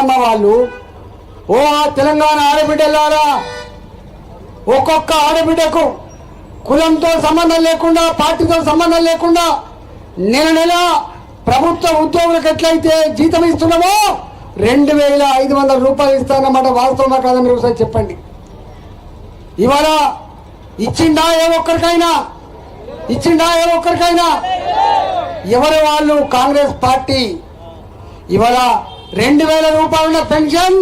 ఎవరమ్మా వాళ్ళు? ఓ తెలంగాణ ఆడబిడ్డలారా, ఒక్కొక్క ఆడబిడ్డకు కులంతో సంబంధం లేకుండా, పార్టీతో సంబంధం లేకుండా నెల నెల ప్రభుత్వ ఉద్యోగులకు ఎట్లయితే జీతం ఇస్తున్నామో 2500 రూపాయలు ఇస్తానన్నమాట. వాస్తవమా కాదా మీరు ఒకసారి చెప్పండి. ఇవాళ ఇచ్చిందా ఏ ఒక్కరికైనా? ఇచ్చిందా ఏ ఒక్కరికైనా? ఎవరు వాళ్ళు? కాంగ్రెస్ పార్టీ. ఇవాళ 2000 రూపాయల పెన్షన్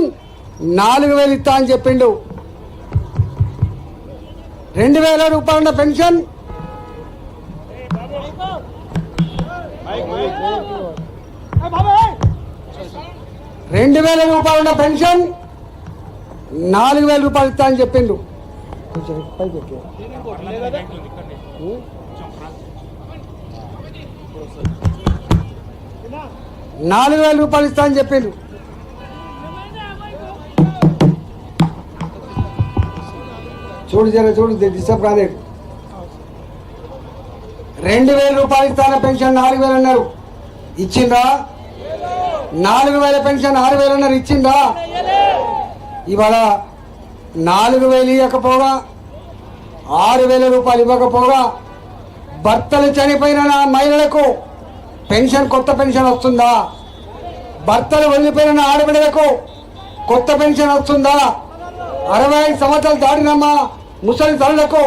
4000 ఇస్తా అని చెప్పిండు. 2000 రూపాయల పెన్షన్ 2000 రూపాయల పెన్షన్ 4000 రూపాయలు ఇస్తా అని చెప్పిండు. 4000 రూపాయలు ఇస్తా అని చెప్పిండు. చూడు జర చూడు, డిస్టర్బ్ కాలేదు. 2000 రూపాయలు ఇస్తాన పెన్షన్ 4000 అన్నారు, ఇచ్చిందా? 4000 పెన్షన్ 6000 అన్నారు, ఇచ్చిందా? ఇవాళ 4000 ఇవ్వకపోగా 6000 రూపాయలు ఇవ్వకపోగా భర్తలు చనిపోయిన మహిళలకు పెన్షన్, కొత్త పెన్షన్ వస్తుందా? భర్తలు వెళ్ళిపోయిన ఆడబిడ్డలకు కొత్త పెన్షన్ వస్తుందా? 65 సంవత్సరాలు దాటిన మా ముసలి తల్లులకు,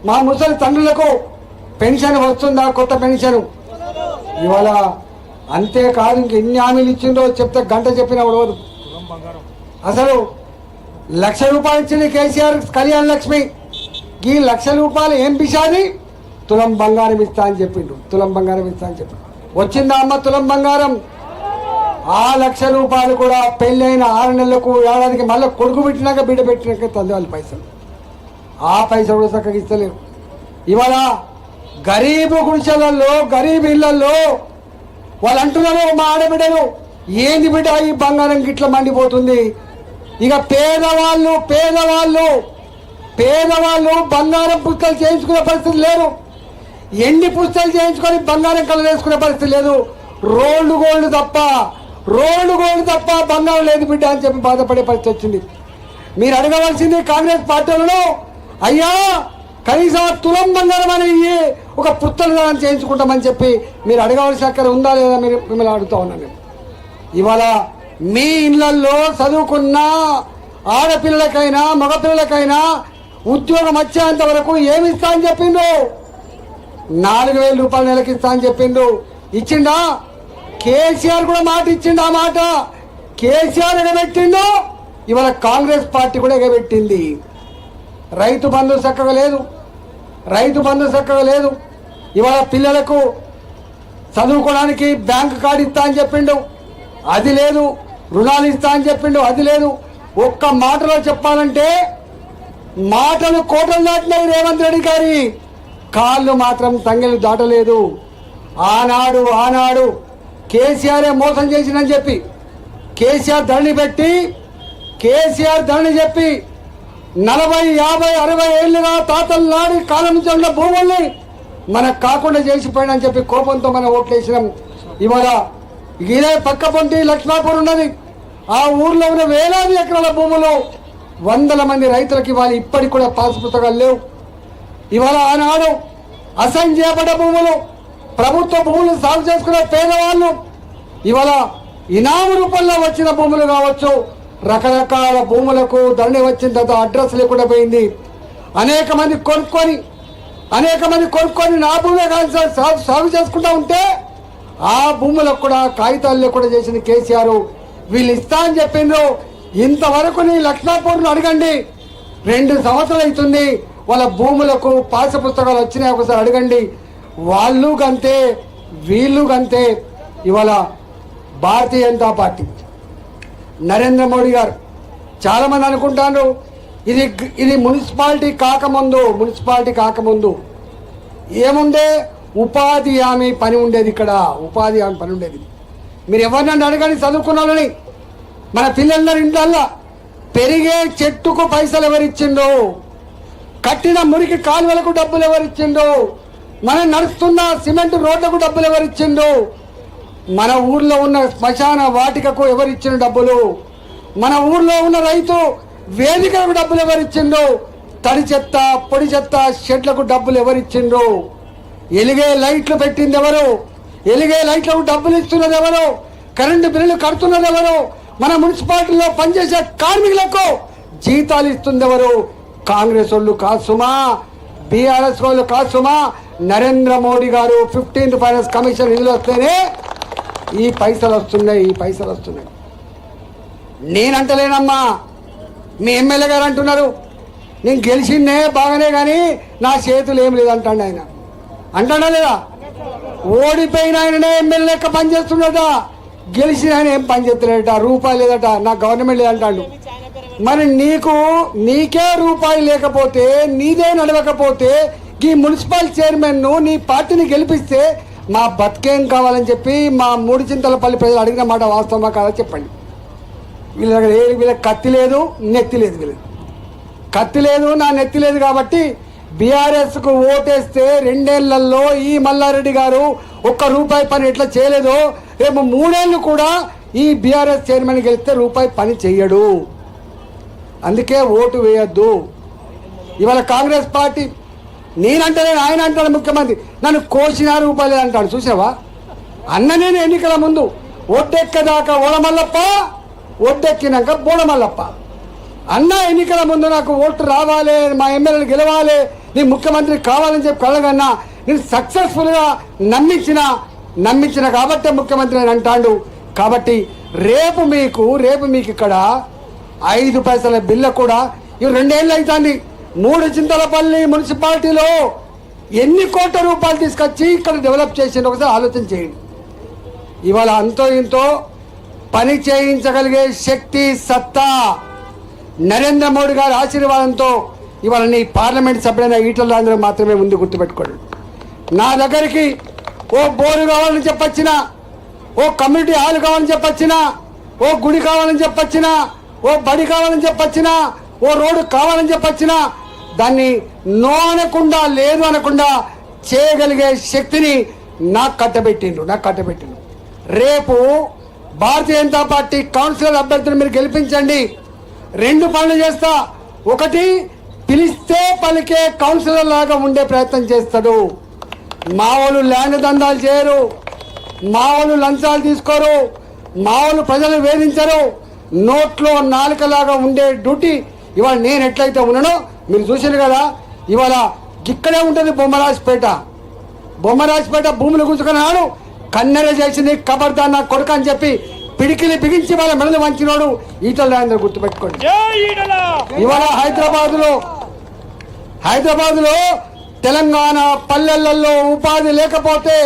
మా ముసలి తండ్రులకు పెన్షన్ వస్తుందా? కొత్త పెన్షన్. ఇవాళ అంతేకాదు, ఇంక ఎన్ని హామీలు ఇచ్చిందో చెప్తే గంట చెప్పినా ఉండదు. అసలు 1,00,000 రూపాయలు ఇచ్చింది కేసీఆర్ కళ్యాణ లక్ష్మి. ఈ 1,00,000 రూపాయలు ఏం పిశాది? తులం బంగారం ఇస్తా అని చెప్పిండు. తులం బంగారం ఇస్తా అని చెప్పిండు. వచ్చిందా అమ్మ తులం బంగారం? ఆ 1,00,000 రూపాయలు కూడా పెళ్ళైన 6 నెలలకు, ఏడాదికి మళ్ళీ కొడుకు పెట్టినాక, బిడ్డ పెట్టినాక తందేవాళ్ళు పైసలు. ఆ పైసలు కూడా చక్కగా ఇస్తలేరు. ఇవాళ గరీబు గుడిసెలలో, గరీబ్ ఇళ్లలో వాళ్ళు అంటున్నారు, మా ఆడబిడ్డలు ఏంది బిడ్డ ఈ బంగారం గిట్ల మండిపోతుంది. ఇక పేదవాళ్ళు బంగారం పుస్తకాలు చేయించుకునే పరిస్థితి లేదు. ఎండి పుస్తకాలు చేయించుకొని బంగారం కలర్ వేసుకునే పరిస్థితి లేదు. రోల్డ్ గోల్డ్ తప్ప బంగారం లేదు బిడ్డ అని చెప్పి బాధపడే పరిస్థితి వచ్చింది. మీరు అడగవలసింది కాంగ్రెస్ పార్టీలలో, అయ్యా కనీసం తులం బంగారం అని ఒక పుస్తకం చేయించుకుంటామని చెప్పి మీరు అడగవలసిన అక్కడ ఉందా లేదా మీరు మిమ్మల్ని అడుగుతా ఉన్నాను. ఇవాళ మీ ఇళ్లలో చదువుకున్న ఆడపిల్లలకైనా మగపిల్లలకైనా ఉద్యోగం వచ్చేంత వరకు ఏమి ఇస్తా అని చెప్పిండు? 4000 రూపాయలు నెలకి ఇస్తా అని చెప్పిండు. ఇచ్చిండా? కేసీఆర్ కూడా మాట ఇచ్చిండు. ఆ మాట కేసీఆర్ ఎగబెట్టిండు, ఇవాళ కాంగ్రెస్ పార్టీ కూడా ఎగబెట్టింది. రైతు బంధు చక్కగా లేదు. ఇవాళ పిల్లలకు చదువుకోవడానికి బ్యాంక్ కార్డు ఇస్తా అని చెప్పిండు, అది లేదు. రుణాలు ఇస్తా అని చెప్పిండు, అది లేదు. ఒక్క మాటలో చెప్పాలంటే మాటలు కోటలు దాటినాయి రేవంత్ రెడ్డి గారి, కాళ్ళు మాత్రం తంగెలు దాటలేదు. ఆనాడు కేసీఆర్ మోసం చేసిందని చెప్పి కేసీఆర్ ధరణి చెప్పి 40, 50, 60 ఏళ్ళుగా తాతల నాడి కాలం నుంచి ఉన్న భూముల్ని మనకు కాకుండా చేసిపోయినని చెప్పి కోపంతో మనం ఓట్లేసినాం. ఇవాళ ఇదే పక్క పొంటి లక్ష్మాపూర్ ఉన్నది, ఆ ఊర్లో ఉన్న వేలాది ఎకరాల భూములు 100 మంది రైతులకు ఇవాళ ఇప్పటికి కూడా పాస్ పుస్తకాలు లేవు. ఇవాళ ఆనాడు అసైన్ చేయబడ్డ భూములు, ప్రభుత్వ భూములు సాగు చేసుకునే పేదవాళ్ళు ఇవాళ ఇనాము రూపంలో వచ్చిన భూములు కావచ్చు, రకరకాల భూములకు ధరణి వచ్చిన తర్వాత అడ్రస్ లేకుండా పోయింది. అనేక మంది కొనుక్కొని నా భూమే కాదు సాగు చేసుకుంటా ఉంటే ఆ భూములకు కూడా కాగితాలు లేకుండా చేసిన కేసీఆర్. వీళ్ళు ఇస్తా అని చెప్పిండ్రు. ఇంతవరకు నీ లక్ష్మాపూర్ను అడగండి, 2 సంవత్సరాలు అవుతుంది వాళ్ళ భూములకు పాస్ పుస్తకాలు వచ్చినాయి, ఒకసారి అడగండి. వాళ్ళు గంతే వీళ్ళు గంతే. ఇవాళ భారతీయ జనతా పార్టీ నరేంద్ర మోడీ గారు చాలామంది అనుకుంటారు ఇది మున్సిపాలిటీ కాకముందు ఏముండే ఉపాధి హామీ పని ఉండేది. ఇక్కడ ఉపాధి హామీ పని ఉండేది. మీరు ఎవరినన్నా అడగండి చదువుకున్నారని, మన పిల్లల ఇంట్లో పెరిగే చెట్టుకు పైసలు ఎవరిచ్చిండో, కట్టిన మురికి కాలువలకు డబ్బులు ఎవరిచ్చిండో, మనం నడుస్తున్న సిమెంట్ రోడ్లకు డబ్బులు ఎవరిచ్చిండో, మన ఊర్లో ఉన్న శ్మశాన వాటికకు ఎవరిచ్చిన డబ్బులు, మన ఊర్లో ఉన్న రైతు వేదికలకు డబ్బులు ఎవరిచ్చిండ్రు? తడి చెత్త పొడి చెత్త షెడ్లకు డబ్బులు ఎవరిచ్చిండ్రు? ఎలిగే లైట్లు పెట్టింది ఎవరు? ఎలిగే లైట్లకు డబ్బులు ఇస్తున్నది ఎవరు? కరెంటు బిల్లులు కడుతున్నది ఎవరు? మన మున్సిపాలిటీలో పనిచేసే కార్మికులకు జీతాలు ఇస్తుంది ఎవరు? కాంగ్రెస్ వాళ్ళు కాదు సుమా, బీఆర్ఎస్ వాళ్ళు కాదు సుమా. నరేంద్ర మోడీ గారు 15th ఫైనాన్స్ కమిషన్ నిధులు వస్తేనే ఈ పైసలు వస్తున్నాయి, ఈ పైసలు వస్తున్నాయి. నేనంటలేనమ్మా, మీ ఎమ్మెల్యే గారు అంటున్నారు నేను గెలిచిందే బాగానే కానీ నా చేతులు ఏం లేదంటాడు ఆయన. అంటాడా లేదా? ఓడిపోయిన ఆయననే ఎమ్మెల్యే లెక్క పనిచేస్తున్నట, గెలిచిన ఆయన ఏం పనిచేస్తలేదట, రూపాయి లేదట, నా గవర్నమెంట్ లేదంటాడు. మరి నీకే రూపాయి లేకపోతే, నీదే నడవకపోతే ఈ మున్సిపల్ చైర్మన్ను నీ పార్టీని గెలిపిస్తే మా బతికేం కావాలని చెప్పి మా మూడు చింతలపల్లి ప్రజలు అడిగిన మాట వాస్తవమా కాదా చెప్పండి. వీళ్ళకి కత్తి లేదు, నెత్తి లేదు. వీళ్ళకి కత్తి లేదు, నా నెత్తి లేదు. కాబట్టి బీఆర్ఎస్కు ఓటేస్తే 2 ఏళ్లలో ఈ మల్లారెడ్డి గారు ₹1 పని ఎట్లా చేయలేదో రేపు 3 ఏళ్ళు కూడా ఈ బీఆర్ఎస్ చైర్మన్ గెలిస్తే రూపాయి పని చెయ్యడు. అందుకే ఓటు వేయద్దు. ఇవాళ కాంగ్రెస్ పార్టీ నేనంటే ఆయన అంటాడు, ముఖ్యమంత్రి నన్ను కోసిన రూపాయలు అంటాడు. చూసావా అన్న, నేను ఎన్నికల ముందు ఒడ్డెక్కదాకా ఓడమల్లప్ప, ఒడ్డెక్కినాక బోడమల్లప్ప అన్న. ఎన్నికల ముందు నాకు ఓటు రావాలి, మా ఎమ్మెల్యేలు గెలవాలి, నీ ముఖ్యమంత్రి కావాలని చెప్పి కలగన్నా నేను సక్సెస్ఫుల్గా నమ్మించిన కాబట్టే ముఖ్యమంత్రి అని అంటాడు. కాబట్టి రేపు మీకు ఇక్కడ 5 పైసల బిల్ల కూడా ఇవి 2 ఏళ్ళు అవుతుంది. 3 చింతలపల్లి మున్సిపాలిటీలో ఎన్ని కోట్ల రూపాయలు తీసుకొచ్చి ఇక్కడ డెవలప్ చేసింది ఒకసారి ఆలోచన చేయండి. ఇవాళ అంతో ఇంతో పని చేయించగలిగే శక్తి సత్తా నరేంద్ర మోడీ గారి ఆశీర్వాదంతో ఇవాళ నీ పార్లమెంట్ సభ్యులైన ఈటల రాజేంద్ర మాత్రమే ఉంది, గుర్తుపెట్టుకోండి. నా దగ్గరికి ఓ బోరు కావాలని చెప్పొచ్చినా, ఓ కమ్యూనిటీ హాల్ కావాలని చెప్పొచ్చినా, ఓ గుడి కావాలని చెప్పొచ్చినా, ఓ బడి కావాలని చెప్పొచ్చినా, ఓ రోడ్డు కావాలని చెప్పొచ్చినా దాన్ని నో అనకుండా, లేదు అనకుండా చేయగలిగే శక్తిని నాకు కట్టబెట్టిండు. రేపు భారతీయ జనతా పార్టీ కౌన్సిలర్ అభ్యర్థులు మీరు గెలిపించండి. 2 పనులు చేస్తా. ఒకటి, పిలిస్తే పలికే కౌన్సిలర్ లాగా ఉండే ప్రయత్నం చేస్తాడు. మా వాళ్ళు ల్యాండ్ దందాలు చేయరు, మా వాళ్ళు లంచాలు తీసుకోరు, మా వాళ్ళు ప్రజలు వేధించరు. నోట్లో నాలుకలాగా ఉండే డ్యూటీ ఇవాళ నేను ఎట్లయితే ఉన్నానో మీరు చూసారు కదా. ఇవాళ ఇక్కడే ఉంటుంది బొమ్మరాజపేట భూములు గుంజుకున్నాడు. కన్నెర చేసింది ఖబర్దార్ నా కొడుకు అని చెప్పి పిడికిలి బిగించి వాళ్ళ మెడలు వంచినోడు ఈటల రాజేందర్, గుర్తుపెట్టుకోండి. ఇవాళ హైదరాబాద్ లో తెలంగాణ పల్లెలలో ఉపాధి లేకపోతే